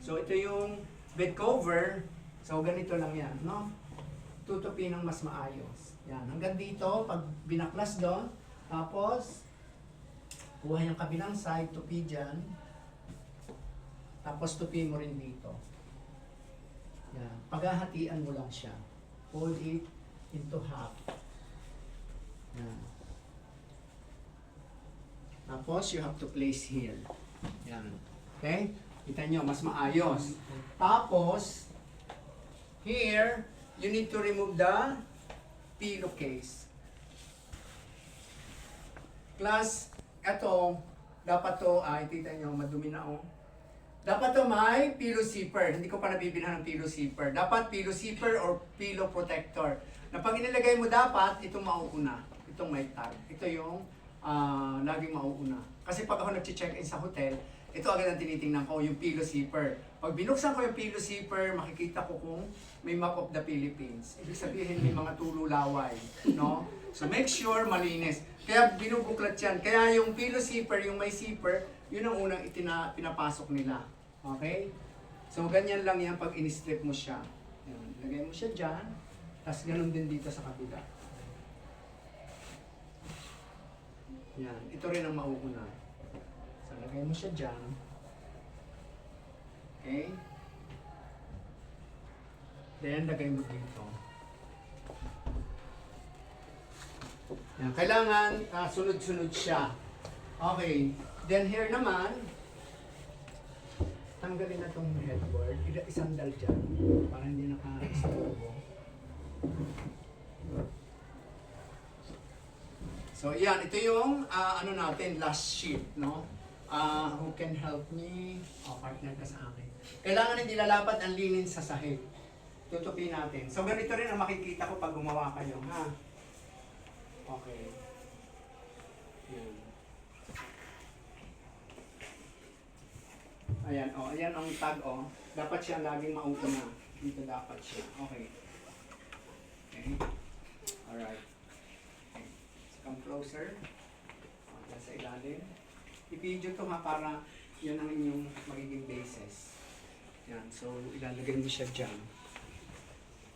So, ito yung bed cover. So, ganito lang yan, no? Tutupi ng mas maayos. Yan. Hanggang dito, pag binaklas doon, tapos, kuha yung kabilang side, tupi dyan. Tapos, tupi mo rin dito. Yan. Paghahatian mo lang siya. Fold it into half. Yan. Tapos, you have to place here. Yan. Okay? Kita nyo, mas maayos. Tapos, here, you need to remove the pillowcase. Plus, eto, dapat to, kita nyo, madumi na oh. Dapat to may pillow zipper. Hindi ko pa nabibilhan ng pillow zipper. Dapat pillow zipper or pillow protector. Na pag inilagay mo dapat, itong mauuna. Itong may tag. Ito yung laging mauuna. Kasi pag ako nag-check-in sa hotel, ito agad ang tinitingnan ko, yung pillow zipper. Pag binuksan ko yung pillow zipper, makikita ko kung may map of the Philippines. Ibig sabihin may mga tululaway, no? So make sure malinis. Kaya binubuklat yan. Kaya yung pillow zipper, yung may zipper, yun ang unang pinapasok nila. Okay? So ganyan lang yan pag in-strip mo siya. Yan. Lagay mo siya dyan. Tapos ganun din dito sa kabila. Yan. Ito rin ang mauuna. So lagay mo siya dyan. Okay? Then lagay mo dito. Yan. Kailangan sunod-sunod siya. Okay. Then here naman, tanggalin na itong headboard. Isandal dyan para hindi naka-istorbo. So yan, ito yung ano natin, last sheet, no? Who can help me? Partner ka sa akin. Kailangan hindi lalapat ang linin sa sahig. Tutupi natin. So ganito rin ang makikita ko pag gumawa kayo, ha? Okay. Yan. Ayan, ayan ang tag, Dapat siya laging mauuna. Dito dapat siya. Okay. Okay. Alright. Okay. Come closer. Dyan sa ilalim. I-video to ha, para yun ang inyong magiging bases. Yan, so ilalagay mo siya dyan.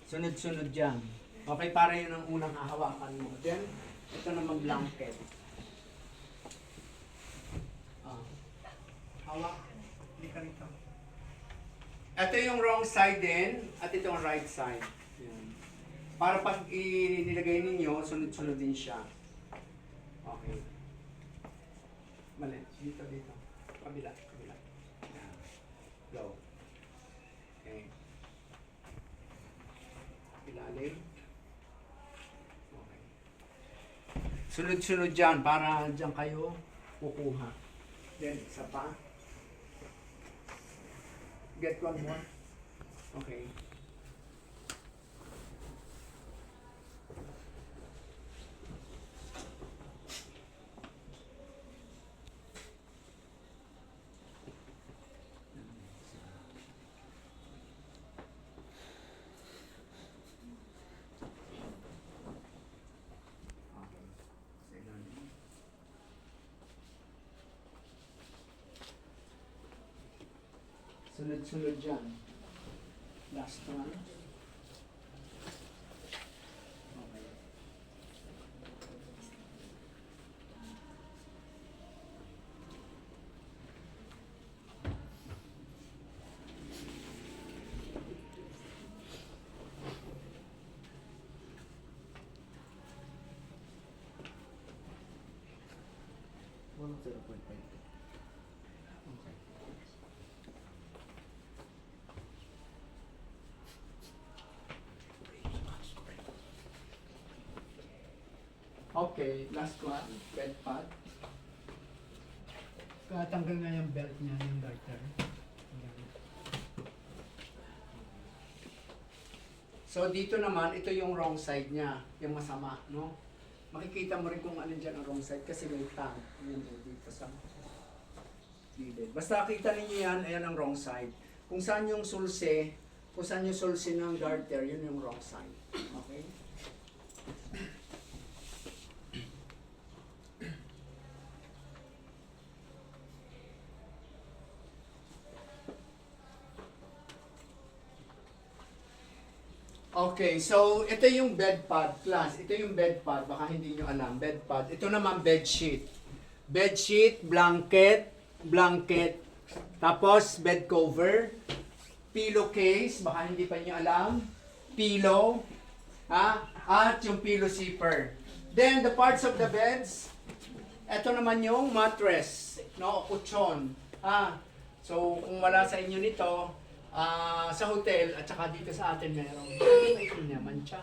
Sunod-sunod dyan. Okay, para yun ang unang hahawakan mo. Then, ito naman blanket. Hawak. Hindi ka rito. Ito yung wrong side din, at ito yung right side. Yan. Para pag inilagay ninyo, sunod-sunod din siya. Okay. Mali. Dito, dito. Kabila, kabila. Yan. Go. Okay. Ilalim. Okay. Sunod-sunod dyan, para dyan kayo kukuha. Then, isa pa. Get one more. Okay. Sunod-sunod dyan. Last one. Okay. One of 0.5. Okay. Okay, last one, belt pad. Tanggal nga yung belt niya, yung garter. So dito naman, ito yung wrong side niya, yung masama, no? Makikita mo rin kung ano dyan ang wrong side kasi may tag. Yan dito sa gilid. Basta kita ninyo yan, ayan ang wrong side. Kung saan yung sulse, kung saan yung sulse ng garter, yun yung wrong side. Okay? Okay, so ito yung bed pad, class. Ito yung bed pad, baka hindi nyo alam, bed pad. Ito naman bed sheet. Bed sheet, blanket, tapos bed cover, pillowcase, baka hindi pa nyo alam, pillow, at yung pillow zipper. Then the parts of the beds, ito naman yung mattress, no, kutsyon. So kung wala sa inyo nito, sa hotel at saka dito sa atin meron. Ito niya, mancha.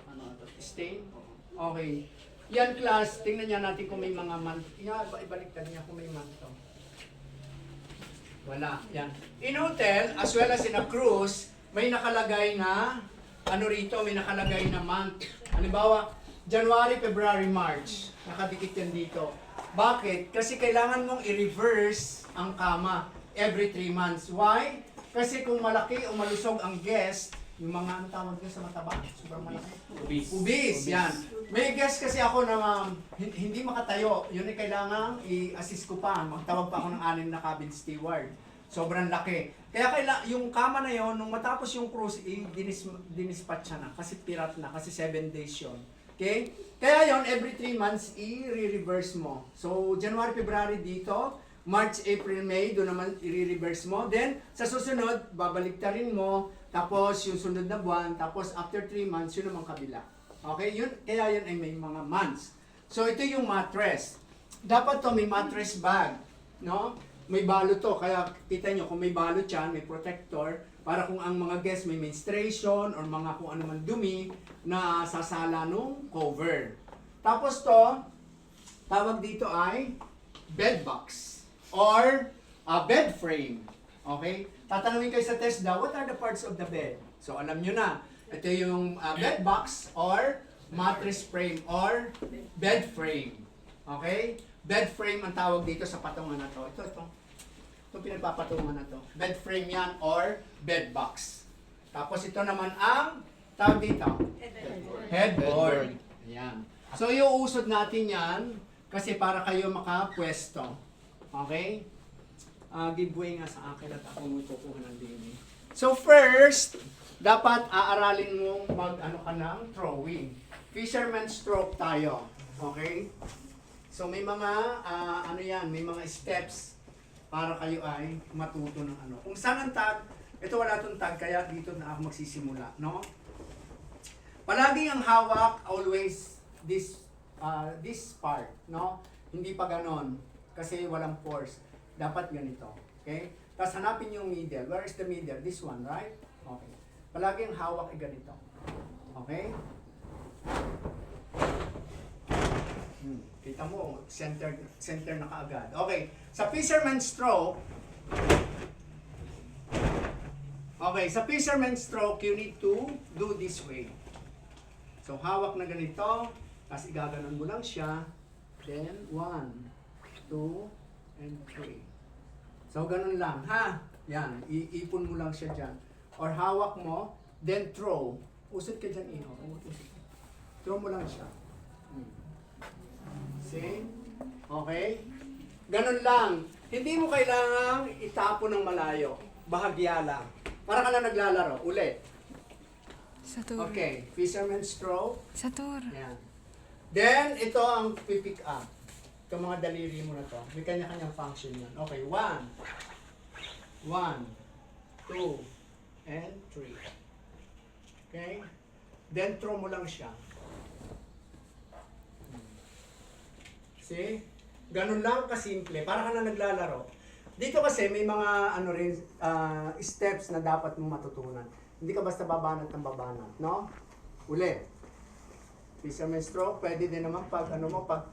Ano ito? Stain? Okay. Yan class, tingnan niya natin kung may mga ibaliktad niya kung may manto. Wala. Yan. In hotel, as well as in a cruise, may nakalagay na, may nakalagay na month. Halimbawa, January, February, March. Nakadikit yan dito. Bakit? Kasi kailangan mong i-reverse ang kama every 3 months. Why? Kasi kung malaki o malusog ang guest, yung mga ang tawag nyo sa mataba, sobrang malaki. Ubis. Yan. May guest kasi ako na hindi makatayo. Yun ay kailangan i-assist ko pa. Magtawag pa ako ng 6 na cabin steward. Sobrang laki. Kaya yung kama na yon nung matapos yung cruise, dinispatch na. Kasi pirat na. Kasi 7 days yun. Okay? Kaya yon every 3 months, i-reverse mo. So, January, February dito, March, April, May, doon naman i-reverse mo. Then, sa susunod, babaliktarin mo. Tapos, yung sunod na buwan. Tapos, after 3 months, yun naman kabila. Okay? Kaya yun ay may mga months. So, ito yung mattress. Dapat to may mattress bag. No? May balot to. Kaya, kita nyo, kung may balot yan, may protector. Para kung ang mga guests may menstruation or mga kung ano man dumi na sasala nung cover. Tapos to, tawag dito ay bed box or bed frame. Okay? Tatanungin kayo sa test daw, what are the parts of the bed? So alam nyo na, ito yung bed box or mattress frame or bed frame. Okay? Bed frame ang tawag dito sa patungan na to. Ito pinagpapatungan na to. Bed frame yan or bed box. Tapos ito naman ang tawag dito. Headboard. Ayan. So iuusod natin yan kasi para kayo makapwesto. Okay? Giveaway nga sa akin at ako may kukuha ng DNA. So first, dapat aaralin mong mag-ano ka ng throwing. Fisherman stroke tayo. Okay? So may mga, may mga steps para kayo ay matuto ng ano. Kung saan ang tag, ito wala itong tag, kaya dito na ako magsisimula. No? Palagi ang hawak, always this part. No? Hindi pa ganon. Kasi walang force. Dapat ganito. Okay? Tapos hanapin yung middle. Where is the middle? This one, right? Okay. Palagi ang hawak ay ganito. Okay? Kita mo, center na kaagad. Okay. Sa fisherman stroke, you need to do this way. So, hawak na ganito. Tapos igaganon mo lang siya. Then, 1, 2, and 3. So, ganun lang, ha? Yan, iipon mo lang siya dyan. Or hawak mo, then throw. Usod ka dyan, iho. Throw mo lang siya. See? Okay? Ganun lang. Hindi mo kailangang itapon ng malayo. Bahagya lang. Para ka na naglalaro. Ulit. Sa tour. Okay. Fisherman stroke. Sa tour. Yan. Then, ito ang pipick up. Itong mga daliri mo na to. May kanya-kanyang function yan. Okay, 1, 2, and 3. Okay? Then, throw mo lang siya. See? Ganun lang kasimple. Para ka na naglalaro. Dito kasi may mga steps na dapat mong matutunan. Hindi ka basta babanat ng babanat. No? Uli. Fisherman stroke, pwede din naman pag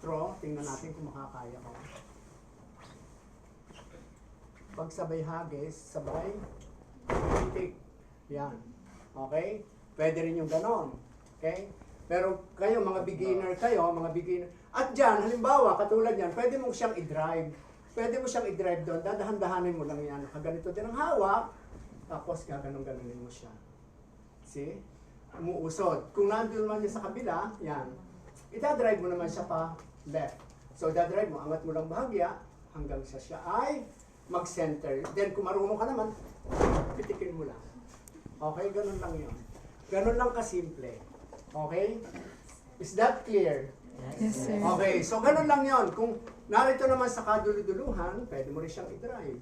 throw, tingnan natin kung makakaya ko. Pag sabay hagis, sabay titik. Yan. Okay? Pwede rin yung ganon. Okay? Pero kayo, mga beginner. At dyan, halimbawa, katulad yan, pwede mo siyang i-drive. Pwede mo siyang i-drive doon, dadahan-dahanin mo lang yan. Ganito din ang hawak, tapos gaganon-ganonin mo siya. See? Umuusod. Kung nandun naman niya sa kabila, yan. Itadrive mo naman siya pa left. So, dadrive mo, angat mo lang bahagya, hanggang sa siya ay mag-center. Then, kung marunong ka naman, pitikin mo lang. Okay, ganun lang yun. Ganun lang kasimple. Okay? Is that clear? Yes, sir. Okay, so ganun lang yon. Kung narito naman sa kaduluduluhan, pwede mo rin siyang i-drive.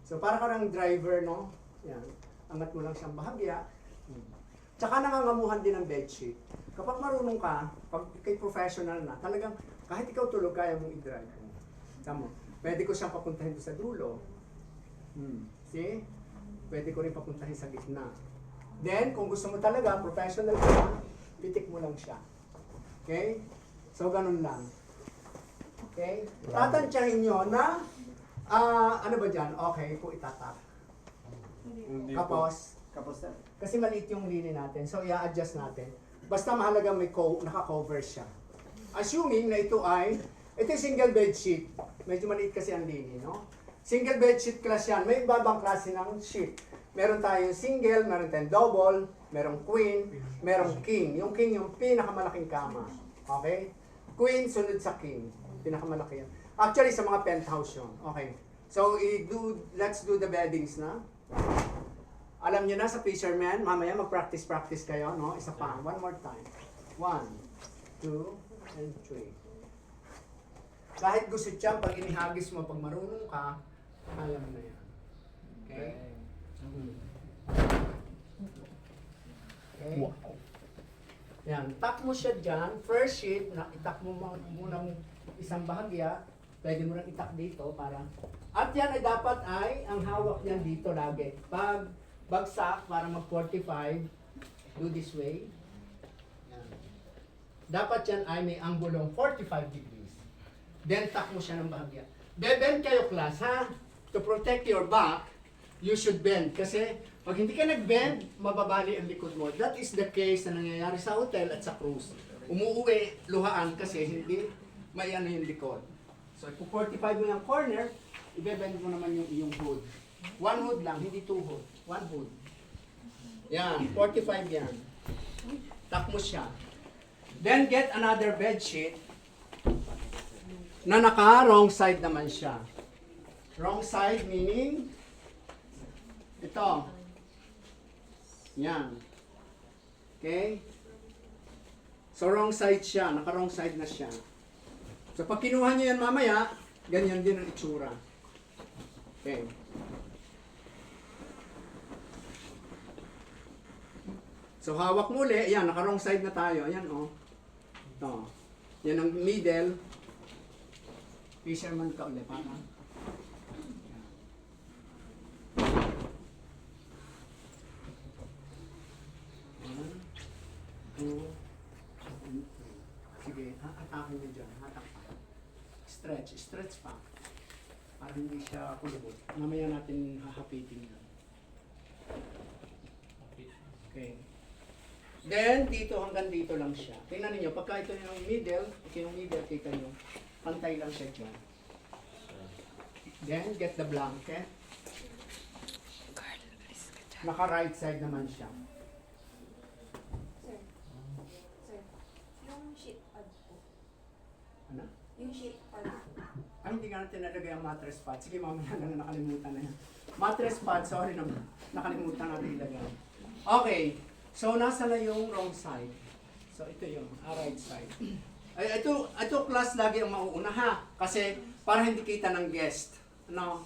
So para ka ng driver, no? Yan. Angat mo lang siyang bahagya. Tsaka nangangamuhan din ng bedsheet. Kapag marunong ka, pag kay professional na, talagang kahit ikaw tulog, kaya mong i-drive. Tama. Pwede ko siyang papuntahin sa dulo. See? Pwede ko rin papuntahin sa gitna. Then, kung gusto mo talaga, professional ka, pitik mo lang siya. Okay? So, ganun lang. Okay? Tatansyahin nyo na, ano ba dyan? Okay, kung itatak. Kapos. Kapos na. Kasi maliit yung linya natin. So, i-adjust natin. Basta mahalaga may naka-cover siya. Assuming na ito yung single bed sheet. Medyo maliit kasi ang linya, no? Single bed sheet class yan. May ibabang klase ng sheet. Meron tayong single, meron tayong double, merong queen, merong king. Yung king yung pinakamalaking kama. Okay? Queen sunod sa king. Pinakamalaki yan. Actually, sa mga penthouse yun. Okay. So, let's do the beddings na. Alam niyo na sa fisherman, mamaya mag-practice kayo, no? Isa pa. One more time. 1, 2, and 3. Kahit gusto siya, pag inihagis mo, pag marunong ka, alam mo na yan. Okay? Okay. Yan, tap mo siya dyan. First sheet, itak mo muna isang bahagya. Pwede mo rin itak dito para... At yan ay dapat ang hawak niyan dito lagi. Pag bagsak para mag-45, do this way. Yan. Dapat yan ay may anggulong 45 degrees. Then tap mo siya ng bahagya. Bend kayo class, ha? To protect your back, you should bend. Kasi pag hindi ka nag-bend, mababali ang likod mo. That is the case na nangyayari sa hotel at sa cruise. Umuuwi, luhaan kasi hindi may ano yung likod. So, kung 45 mo yung corner, i-bend mo naman yung iyong hood. One hood lang, hindi two hood. One hood. Yan, 45 yan. Tuck mo siya. Then get another bed sheet na naka-wrong side naman siya. Wrong side meaning ito. Yan. Okay? So wrong side siya, naka-wrong side na siya. So pag kinuha niyo yan mamaya, ganyan din ang itsura. Okay. So hawak mo uli, ayan, naka-wrong side na tayo. Ayan, oh. Ito. Yan ang middle. Fisherman ka ulit, para. Sige, atakin niyo dyan. Hatak pa. Stretch pa. Para hindi siya kulubot. Mamaya natin hahapitin yan. Okay. Then, dito hanggang dito lang siya. Tingnan niyo pagka ito yung middle, kita niyo, pantay lang siya dyan. Then, get the blanket. Naka-right side naman siya. Sir, yung sheet pad po. Ano? Yung sheet pad po. Ay, hindi nga natin nalagay ang mattress pad. Sige, mamaya na nakalimutan na yan. Mattress pad, sorry naman. Nakalimutan natin ilagay. Okay. So, nasa na yung wrong side? So, ito yung right side. Ay, ito class lagi ang mauuna, ha? Kasi, para hindi kita ng guest. Ano?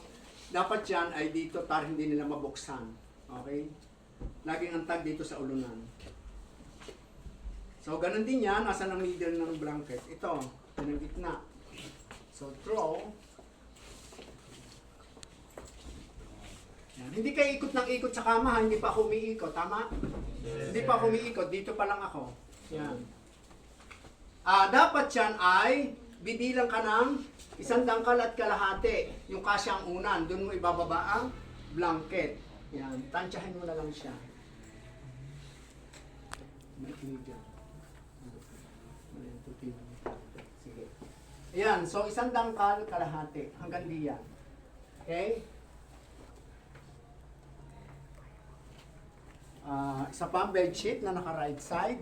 Dapat yan ay dito para hindi nila mabuksan. Okay? Laging ang tag dito sa ulunan. So, ganun din yan. Nasa ng middle ng blanket. Ito, yung gitna. So, throw. Yan. Hindi kayo ikot ng ikot sa kama, ha? Hindi pa ako umiikot. Tama? Hindi pa ako umiikot. Dito pa lang ako. Yan. Dapat yan ay bibilang ka ng 1 dangkal at kalahati. Yung kasyang unan. Doon mo ibababa ang blanket. Yan. Tansyahin mo na lang siya. May dyan. Sige. Ayan. So, 1 dangkal kalahati. Hanggang diyan. Okay? Isa pa bedsheet na naka-right side.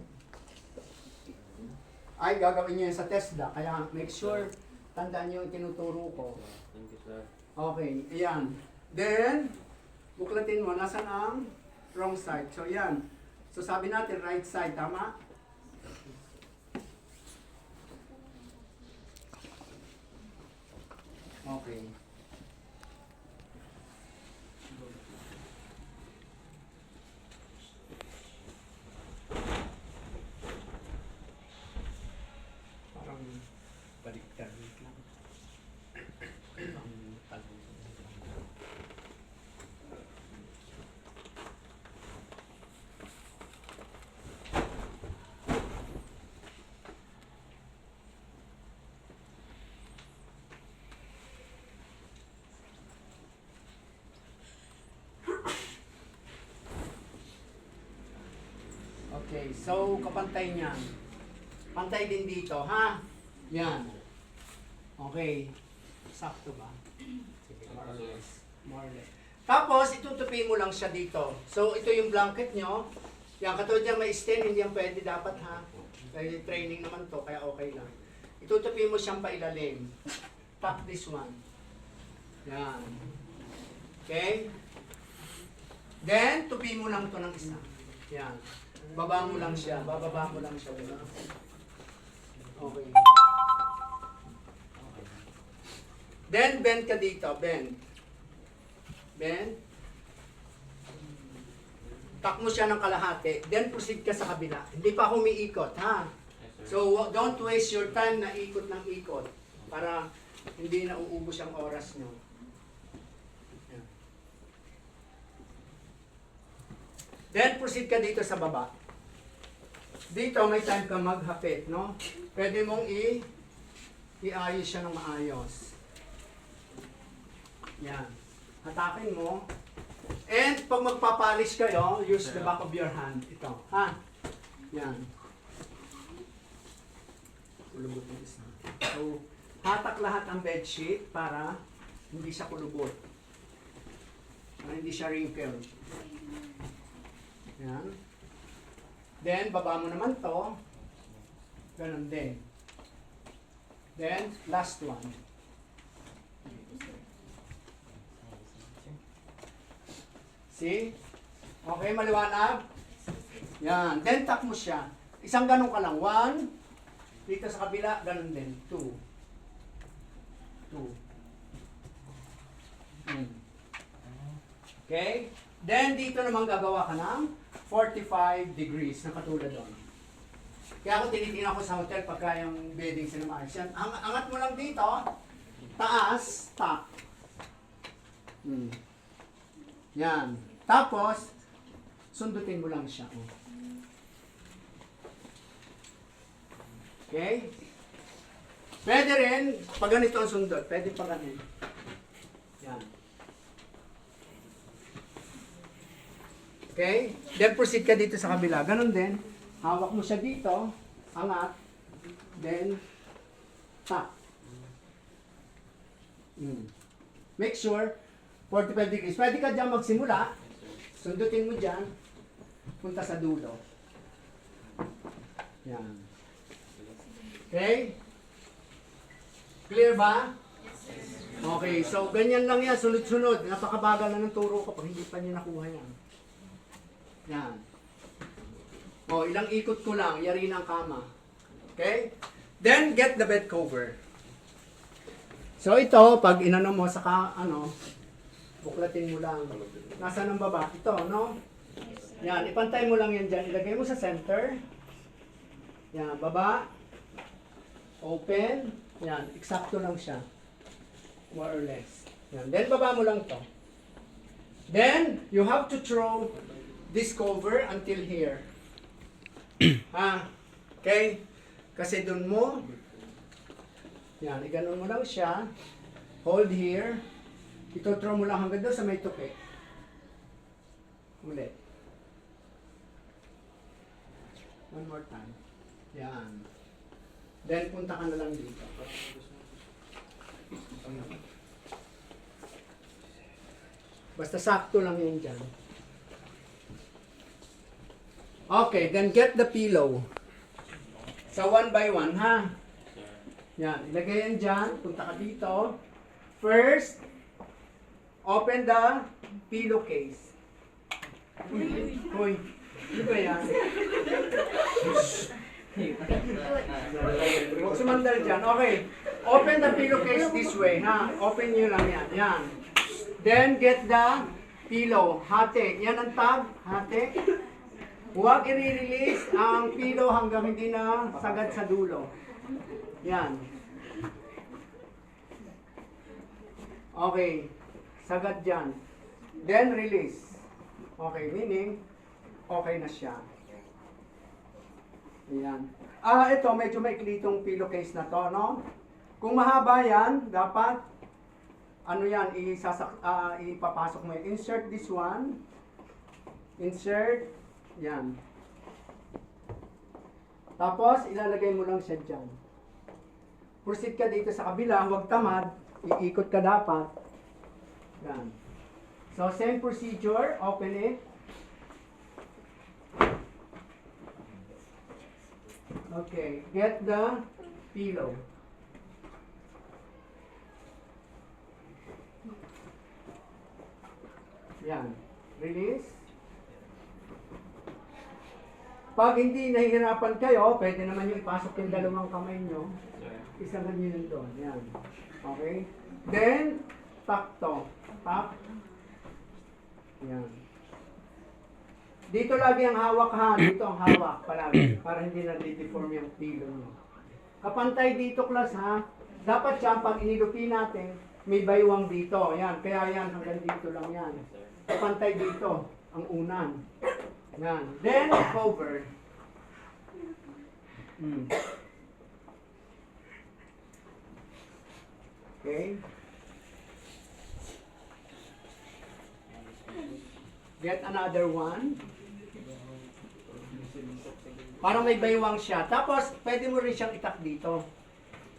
Ay, gagawin niyo yan sa TESDA. Kaya make sure, tandaan niyo yung tinuturo ko. Thank you, sir. Okay, ayan. Then, buklatin mo, nasan ang wrong side. So, ayan. So sabi natin right side, tama? Okay. Parang baliktad lang. Ang tanong. Okay, so kapantay niyan. Pantay din dito, ha? Yan. Okay. Sakto ba? Sige, more or less. More or less. Tapos, itutupi mo lang siya dito. So, ito yung blanket nyo. Yan, katulad yan may stain, hindi yan pwede dapat, ha? Kaya training naman to, kaya okay lang. Itutupi mo siyang pailalim. Tap this one. Yan. Okay? Then, tupi mo lang to ng isa. Yan. Baba mo lang siya. Bababa mo lang siya. Okay. Then, bend ka dito. Bend. Bend. Tak mo siya ng kalahati. Then, proceed ka sa kabila. Hindi pa umiikot, ha? So, don't waste your time na ikot ng ikot para hindi na uubos ang oras nyo. Yan. Then, proceed ka dito sa baba. Dito, may time ka maghapit, no? Pwede mong iayos siya ng maayos. Yan. Hatakin mo. And pag magpapalis kayo, use the back of your hand. Ito. Ha? Yan. Kulubot ng isa. So, hatak lahat ang bedsheet para hindi siya kulubot. Para hindi siya wrinkled. Yan. Then, baba mo naman to. Ganon din. Then, last one. See? Okay, maliwanag? Yan. Then, tap mo siya. Isang ganun ka lang. 1. Dito sa kabila, ganun din. 2. 2. Okay? Then, dito naman gagawa ka ng 45 degrees na katulad doon. Kaya ako tinitingnan ko sa hotel pagka yung bedding sila maayos. Yan. Angat mo lang dito. Taas. Tap. Yan. Tapos, sundutin mo lang siya. Okay? Pwede rin, pag ganito ang sundot, pwede pag ganito. Yan. Okay? Then proceed ka dito sa kabila. Ganon din. Hawak mo siya dito. Angat. Then, tap. Make sure, 45 degrees. Pwede ka dyan magsimula. Sundutin mo dyan. Punta sa dulo. Yan. Okay? Clear ba? Okay, so ganyan lang yan. Sunod-sunod. Napakabagal na ng turo ko pag hindi pa niyo nakuha yan. Yan. O, ilang ikot ko lang. Yari ng kama. Okay? Then, get the bed cover. So, ito, pag inano mo, saka, buklatin mo lang. Nasaan ang baba? Ito, no? Yan, ipantay mo lang yan dyan. Ilagay mo sa center. Yan, baba. Open. Yan, eksakto lang siya. More or less. Yan, then baba mo lang to. Then, you have to throw this cover until here. Ha? Okay? Kasi dun mo, yan, iganon mo lang siya. Hold here. Ito-throw mo lang hanggang doon sa may tupi. Ulit. One more time. Yan. Then, punta ka na lang dito. Basta sakto lang yun dyan. Okay, then get the pillow. Sa 1 by 1, ha? Yan, ilagay yan dyan. Punta ka dito. First, open the pillowcase. Uy. Ano ba yan? Huwag sumandal dyan. Okay. Open the pillowcase this way, ha? Open nyo lang yan. Yan. Then, get the pillow. Hati. Yan ang tab. Hati. Huwag i-release ang pillow hanggang hindi na sagad sa dulo. Yan. Okay. Sagad dyan. Then, release. Okay. Meaning, okay na siya. Ayan. Ito, medyo maikli itong pillowcase na to, no? Kung mahaba yan, dapat, ano yan, ipapasok mo yan. Insert this one. Insert. Yan. Tapos, ilalagay mo lang siya dyan. Proceed ka dito sa kabila, huwag tamad. Iikot ka dapat. Yan. So, same procedure. Open it. Okay, get the pillow. Yan. Release. Pag hindi nahihirapan kayo, pwede naman yung ipasok yung dalawang kamay nyo. Isang nyo yun doon. Yan. Okay? Then, tuck to. Tuck. Yan. Dito lagi ang hawak ha. Dito ang hawak palagi. Para hindi na deform yung pillow mo. Kapantay dito, class ha. Dapat siya, pag inilupi natin, may baywang dito. Yan. Kaya yan, hanggang dito lang yan. Kapantay dito, ang unan. Yan. Then, cover. Okay. Get another one. Para may baywang siya. Tapos, pwede mo rin siyang itak dito.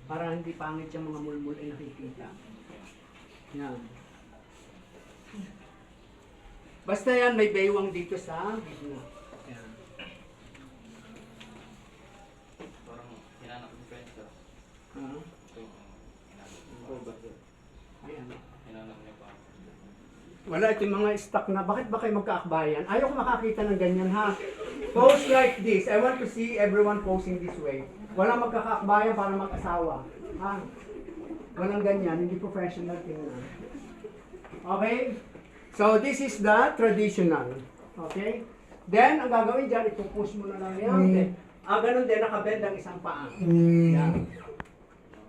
Para hindi pangit yung mga mulmul ay nakikita. Yan. Basta yan, may baywang dito sa gitna. Yan. Parang hinanap ni friends ko. Ha? Ito, Ayan. hinanap niya pa. Wala, ito yung mga stock na. Bakit ba kayo magkaakbayan? Ayaw ko makakita ng ganyan, ha? Pose like this. I want to see everyone posing this way. Wala magkakaakbayan para mag-asawa. Ha? Walang ganyan. Hindi professional tingnan. Okay? So, this is the traditional. Okay? Then, ang gagawin dyan, ipupush mo na lang yan. Ganun din, nakabend ang isang paa. Yan.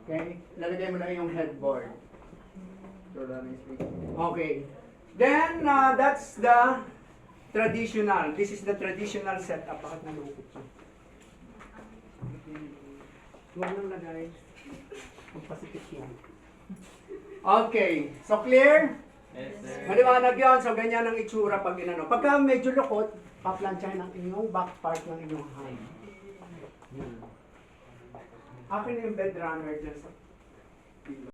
Okay? Lalagay mo na yung headboard. Okay. Then, that's the traditional. This is the traditional setup. Bakit nalukot siya? Huwag nang lagay. Magpasikip yan. Okay. So, clear? Yes, sir. Maliwanag yun. So, ganyan ang itsura pag inano. Pagka medyo lukot, paplansyahin ang inyong back part ng inyong hand. Yan. Akin na yung bed runner dyan sa